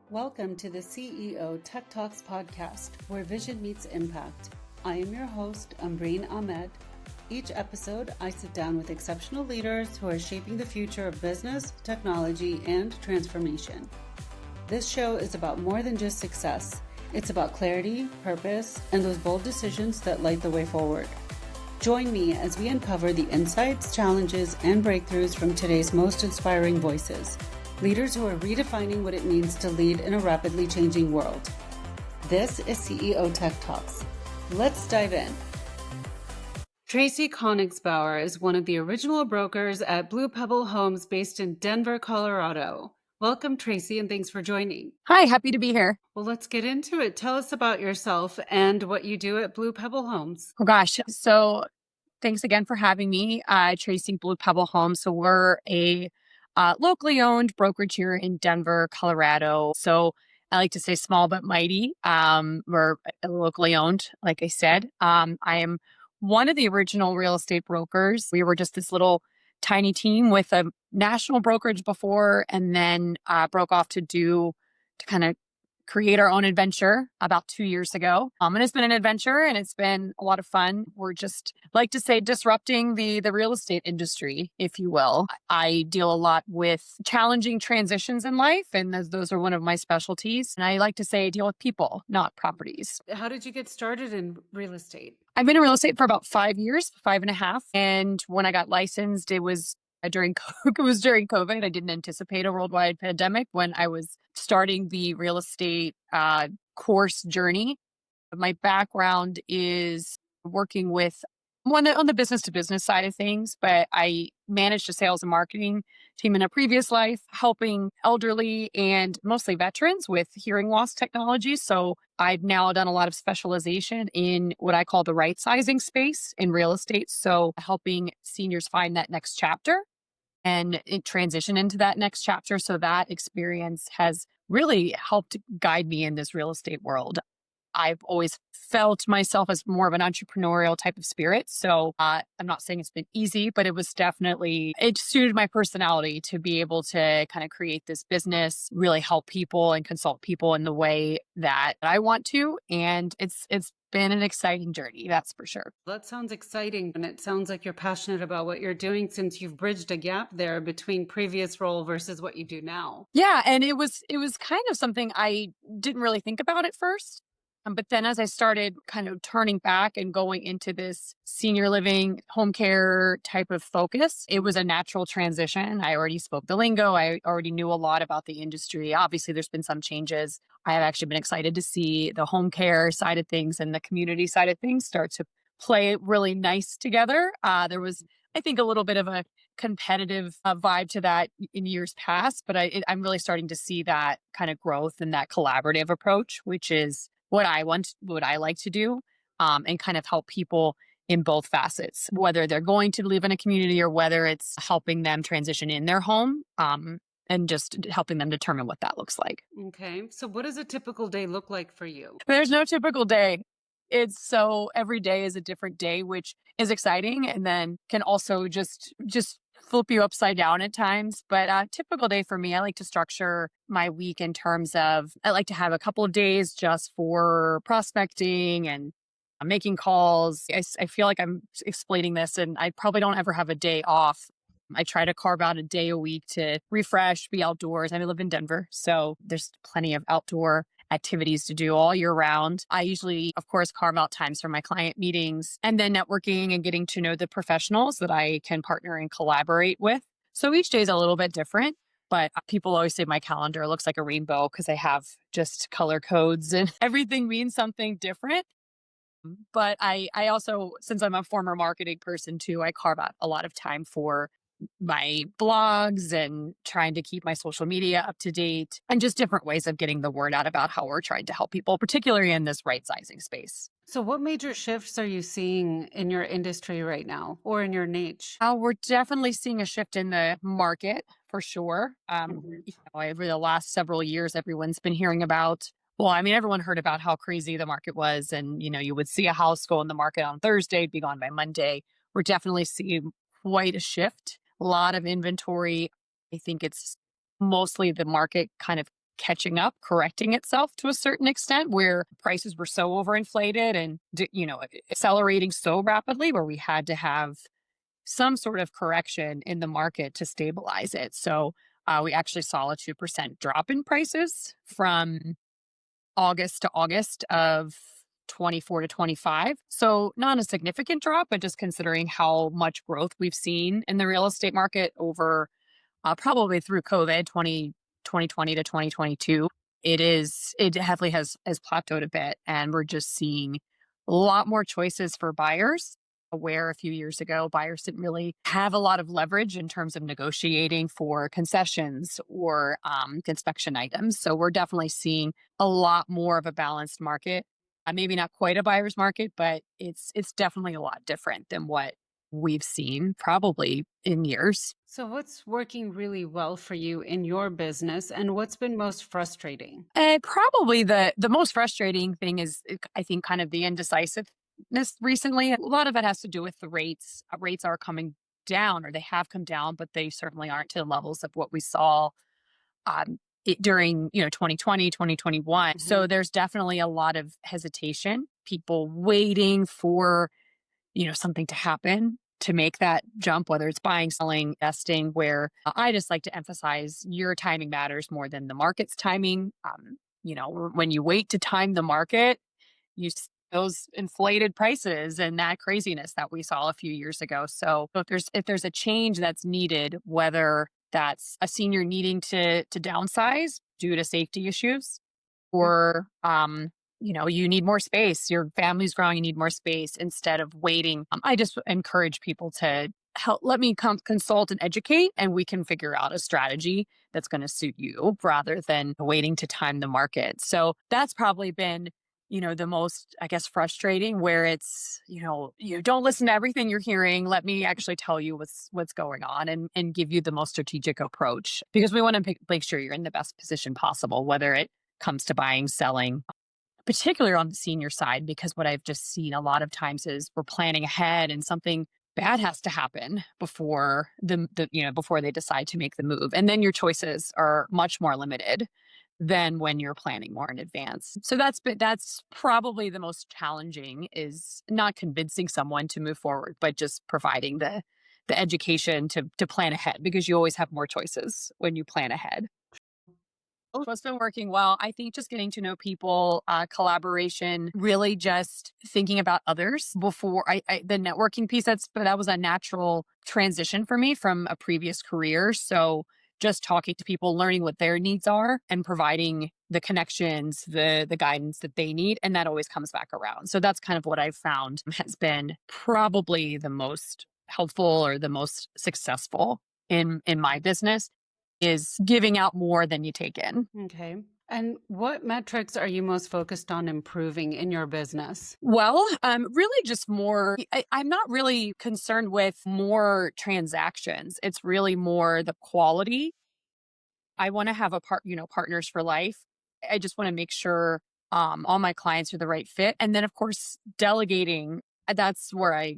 Welcome to the CEO Tech Talks podcast, where vision meets impact. I am your host, Ambreen Ahmed. Each episode, I sit down with exceptional leaders who are shaping the future of business, technology, and transformation. This show is about more than just success. It's about clarity, purpose, and those bold decisions that light the way forward. Join me as we uncover the insights, challenges, and breakthroughs from today's most inspiring voices. Leaders who are redefining what it means to lead in a rapidly changing world. This is CEO Tech Talks. Let's dive in. Tracie Konigsbauer is one of the original brokers at Blue Pebble Homes based in Denver, Colorado. Welcome, Tracie, and thanks for joining. Hi, happy to be here. Well, let's get into it. Tell us about yourself and what you do at Blue Pebble Homes. Oh gosh, so thanks again for having me, Tracie Blue Pebble Homes. So we're a locally owned brokerage here in Denver, Colorado. So I like to say small but mighty. We're locally owned, like I said. I am one of the original real estate brokers. We were just this little tiny team with a national brokerage before, and then broke off to kind of create our own adventure about 2 years ago. And it's been an adventure and it's been a lot of fun. We're just like to say disrupting the real estate industry, if you will. I deal a lot with challenging transitions in life, and those are one of my specialties. And I like to say I deal with people, not properties. How did you get started in real estate? I've been in real estate for about 5 years, 5.5. And when I got licensed, it was during COVID. I didn't anticipate a worldwide pandemic when I was starting the real estate course journey. My background is working with on the business to business side of things, but I managed a sales and marketing team in a previous life, helping elderly and mostly veterans with hearing loss technology. So I've now done a lot of specialization in what I call the right sizing space in real estate. So helping seniors find that next chapter and transition into that next chapter. So that experience has really helped guide me in this real estate world. I've always felt myself as more of an entrepreneurial type of spirit. So I'm not saying it's been easy, but it suited my personality to be able to kind of create this business, really help people and consult people in the way that I want to. And it's been an exciting journey, that's for sure. That sounds exciting. And it sounds like you're passionate about what you're doing, since you've bridged a gap there between previous role versus what you do now. Yeah. And it was kind of something I didn't really think about at first. But then as I started kind of turning back and going into this senior living, home care type of focus, it was a natural transition. I already spoke the lingo. I already knew a lot about the industry. Obviously, there's been some changes. I have actually been excited to see the home care side of things and the community side of things start to play really nice together. There was, I think, a little bit of a competitive vibe to that in years past, but I'm really starting to see that kind of growth and that collaborative approach, which is what I like to do, and kind of help people in both facets, whether they're going to live in a community or whether it's helping them transition in their home, and just helping them determine what that looks like. Okay. So what does a typical day look like for you? There's no typical day. Every day is a different day, which is exciting and then can also just flip you upside down at times. But a typical day for me, I like to structure my week in terms of, I like to have a couple of days just for prospecting and making calls. I feel like I'm explaining this and I probably don't ever have a day off. I try to carve out a day a week to refresh, be outdoors. I live in Denver, so there's plenty of outdoor activities to do all year round. I usually, of course, carve out times for my client meetings and then networking and getting to know the professionals that I can partner and collaborate with. So each day is a little bit different, but people always say my calendar looks like a rainbow because I have just color codes and everything means something different. But I also, since I'm a former marketing person too, I carve out a lot of time for my blogs and trying to keep my social media up to date and just different ways of getting the word out about how we're trying to help people, particularly in this right sizing space. So what major shifts are you seeing in your industry right now or in your niche? We're definitely seeing a shift in the market for sure. Over the last several years, everyone's been hearing about, everyone heard about how crazy the market was. And, you would see a house go on the market on Thursday, be gone by Monday. We're definitely seeing quite a shift. A lot of inventory. I think it's mostly the market kind of catching up, correcting itself to a certain extent, where prices were so overinflated and, accelerating so rapidly, where we had to have some sort of correction in the market to stabilize it. So we actually saw a 2% drop in prices from August to August of 24 to 25. So not a significant drop, but just considering how much growth we've seen in the real estate market over probably through COVID 2020 to 2022, it definitely has plateaued a bit. And we're just seeing a lot more choices for buyers. Where a few years ago, buyers didn't really have a lot of leverage in terms of negotiating for concessions or inspection items. So we're definitely seeing a lot more of a balanced market. Maybe not quite a buyer's market, but it's definitely a lot different than what we've seen probably in years. So, what's working really well for you in your business, and what's been most frustrating? Probably the most frustrating thing is, I think, kind of the indecisiveness recently. A lot of it has to do with the rates. Rates are coming down, or they have come down, but they certainly aren't to the levels of what we saw during 2020, 2021. So there's definitely a lot of hesitation, people waiting for something to happen to make that jump, whether it's buying, selling, investing, where I just like to emphasize your timing matters more than the market's timing. When you wait to time the market, you see those inflated prices and that craziness that we saw a few years ago. So if there's a change that's needed, whether that's a senior needing to downsize due to safety issues, or you need more space, your family's growing, you need more space, instead of waiting, I just encourage people to let me consult and educate, and we can figure out a strategy that's going to suit you rather than waiting to time the market. So that's probably been the most, I guess, frustrating, where it's you don't listen to everything you're hearing. Let me actually tell you what's going on, and give you the most strategic approach, because we want to make sure you're in the best position possible, whether it comes to buying, selling, particularly on the senior side. Because what I've just seen a lot of times is we're planning ahead, and something bad has to happen before before they decide to make the move, and then your choices are much more limited than when you're planning more in advance. So that's probably the most challenging, is not convincing someone to move forward, but just providing the education to plan ahead, because you always have more choices when you plan ahead. What's been working well? I think just getting to know people, collaboration, really just thinking about others before the networking piece. That was a natural transition for me from a previous career. So just talking to people, learning what their needs are, and providing the connections, the guidance that they need, and that always comes back around. So that's kind of what I've found has been probably the most helpful or the most successful in my business, is giving out more than you take in. Okay. And what metrics are you most focused on improving in your business? Well, really just more, I'm not really concerned with more transactions. It's really more the quality. I want to have partners for life. I just want to make sure all my clients are the right fit. And then, of course, delegating, that's where I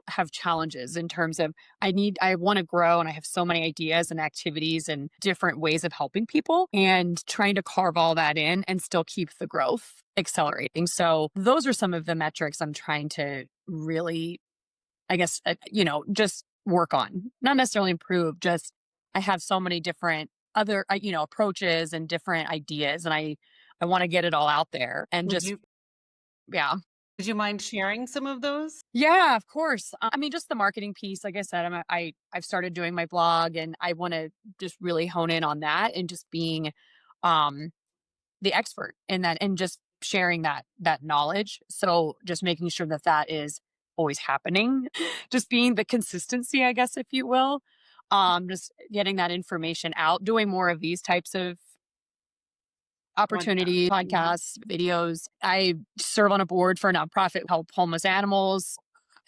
have challenges in terms of I want to grow, and I have so many ideas and activities and different ways of helping people, and trying to carve all that in and still keep the growth accelerating. So those are some of the metrics I'm trying to really, I guess, just work on, not necessarily improve, just I have so many different other, approaches and different ideas, and I want to get it all out there and Would just, you yeah. would you mind sharing some of those? Yeah, of course. I mean, just the marketing piece. Like I said, I've started doing my blog, and I want to just really hone in on that, and just being um the expert in that, and just sharing that knowledge. So just making sure that is always happening. Just being the consistency, I guess, if you will. Just getting that information out, doing more of these types of Podcast. opportunity, podcasts, videos. I serve on a board for a nonprofit, help homeless animals.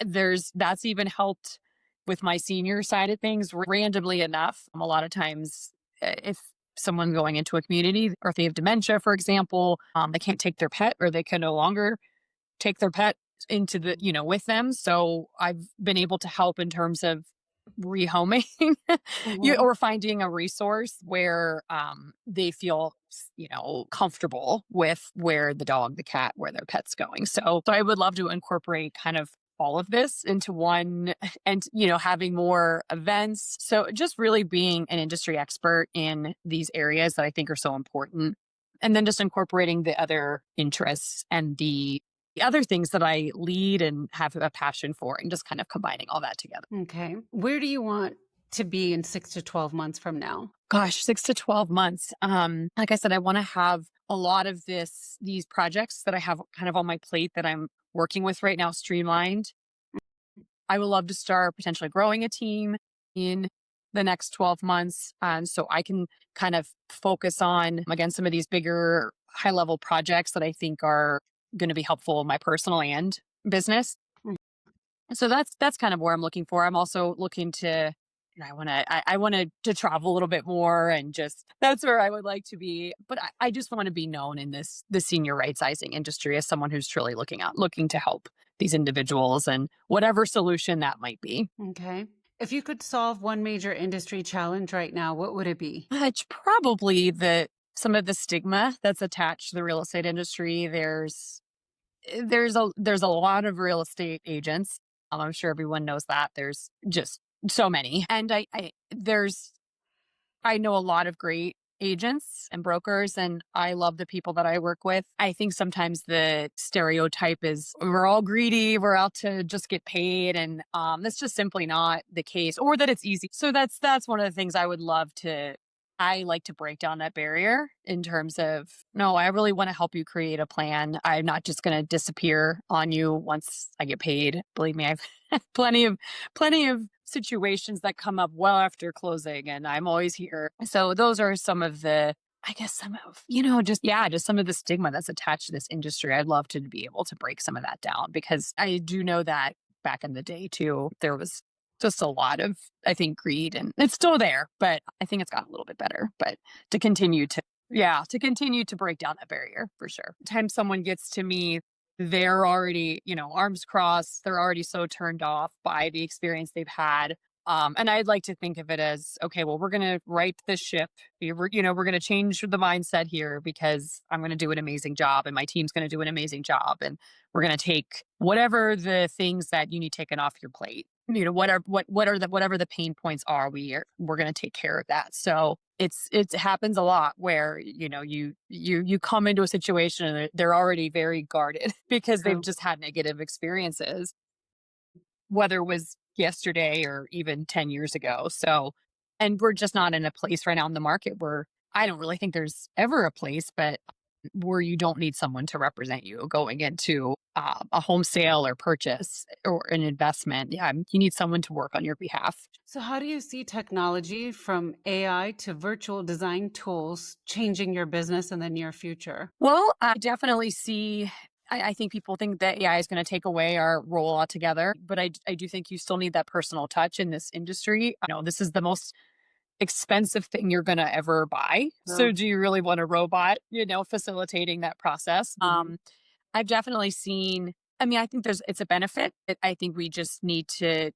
That's even helped with my senior side of things. Randomly enough, a lot of times, if someone going into a community, or if they have dementia, for example, they can't take their pet, or they can no longer take their pet into with them. So I've been able to help in terms of rehoming Hmm. or finding a resource where they feel comfortable with where the dog, the cat, where their pet's going. So I would love to incorporate kind of all of this into one and having more events, so just really being an industry expert in these areas that I think are so important, and then just incorporating the other interests and the other things that I lead and have a passion for, and just kind of combining all that together. Okay. Where do you want to be in 6 to 12 months from now? Gosh, 6 to 12 months. Like I said, I wanna have a lot of these projects that I have kind of on my plate that I'm working with right now streamlined. I would love to start potentially growing a team in the next 12 months, so I can kind of focus on, again, some of these bigger high-level projects that I think are gonna be helpful in my personal and business. So that's kind of where I'm looking for. I'm also looking to, I wanna to travel a little bit more, and just that's where I would like to be. But I just want to be known in the senior right sizing industry as someone who's truly looking to help these individuals and whatever solution that might be. Okay. If you could solve one major industry challenge right now, what would it be? It's probably some of the stigma that's attached to the real estate industry. There's a lot of real estate agents. I'm sure everyone knows that. There's just so many. And I know a lot of great agents and brokers, and I love the people that I work with. I think sometimes the stereotype is we're all greedy, we're out to just get paid, and that's just simply not the case, or that it's easy. So that's one of the things I would love to. I like to break down that barrier in terms of, no, I really want to help you create a plan. I'm not just going to disappear on you once I get paid. Believe me, I've plenty of situations that come up well after closing, and I'm always here. So those are some of the, I guess, some of, just some of the stigma that's attached to this industry. I'd love to be able to break some of that down, because I do know that back in the day too, there was just a lot of, I think, greed, and it's still there, but I think it's gotten a little bit better. But to continue to, yeah, to continue to break down that barrier for sure. Time someone gets to me, they're already, arms crossed. They're already so turned off by the experience they've had. And I'd like to think of it as, okay, well, we're going to right the ship. We're going to change the mindset here, because I'm going to do an amazing job, and my team's going to do an amazing job. And we're going to take whatever the things that you need taken off your plate. Whatever the pain points are, we're going to take care of that. So it happens a lot where you come into a situation and they're already very guarded because they've True. just had negative experiences, whether it was yesterday or even 10 years ago. So, and we're just not in a place right now in the market where, I don't really think there's ever a place, but where you don't need someone to represent you going into a home sale or purchase or an investment. Yeah, you need someone to work on your behalf. So, how do you see technology from AI to virtual design tools changing your business in the near future? Well, I definitely see. I think people think that AI is going to take away our role altogether, but I do think you still need that personal touch in this industry. This is the most expensive thing you're going to ever buy. So, True. do you really want a robot, facilitating that process? Mhm. I've definitely seen. I mean, I think it's a benefit. I think we just need to,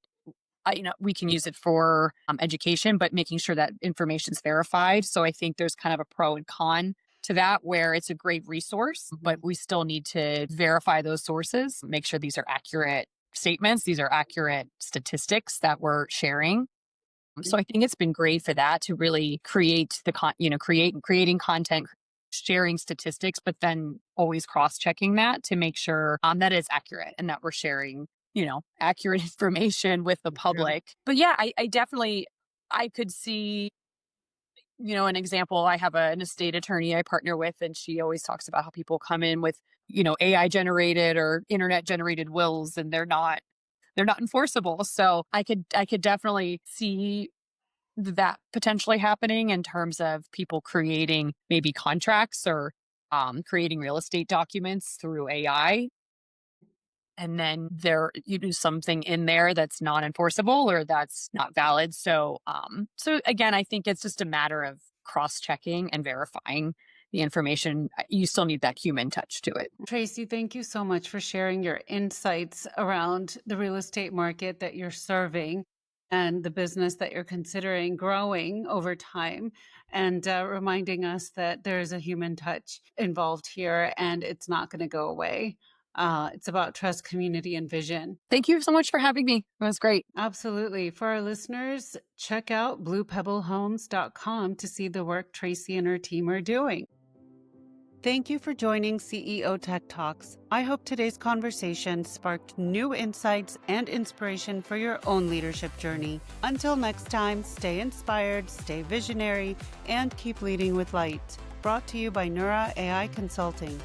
we can use it for education, but making sure that information's verified. So I think there's kind of a pro and con to that, where it's a great resource, but Mhm. we still need to verify those sources, make sure these are accurate statements, these are accurate statistics that we're sharing. So I think it's been great for that, to really create creating content, sharing statistics, but then always cross checking that to make sure that it's accurate and that we're sharing, accurate information with the True. public. But yeah, I definitely, I could see, an example. I have an estate attorney I partner with, and she always talks about how people come in with, AI generated or internet generated wills, and they're not enforceable. So I could definitely see that potentially happening in terms of people creating maybe contracts or creating real estate documents through AI. And then you do something in there that's not enforceable or that's not valid. So again, I think it's just a matter of cross checking and verifying the information. You still need that human touch to it. Tracy, thank you so much for sharing your insights around the real estate market that you're serving. and the business that you're considering growing over time, and reminding us that there is a human touch involved here and it's not going to go away. It's about trust, community, and vision. Thank you so much for having me. It was great. Absolutely. For our listeners, check out bluepebblehomes.com to see the work Tracie and her team are doing. Thank you for joining CEO Tech Talks. I hope today's conversation sparked new insights and inspiration for your own leadership journey. Until next time, stay inspired, stay visionary, and keep leading with light. Brought to you by Neura AI Consulting.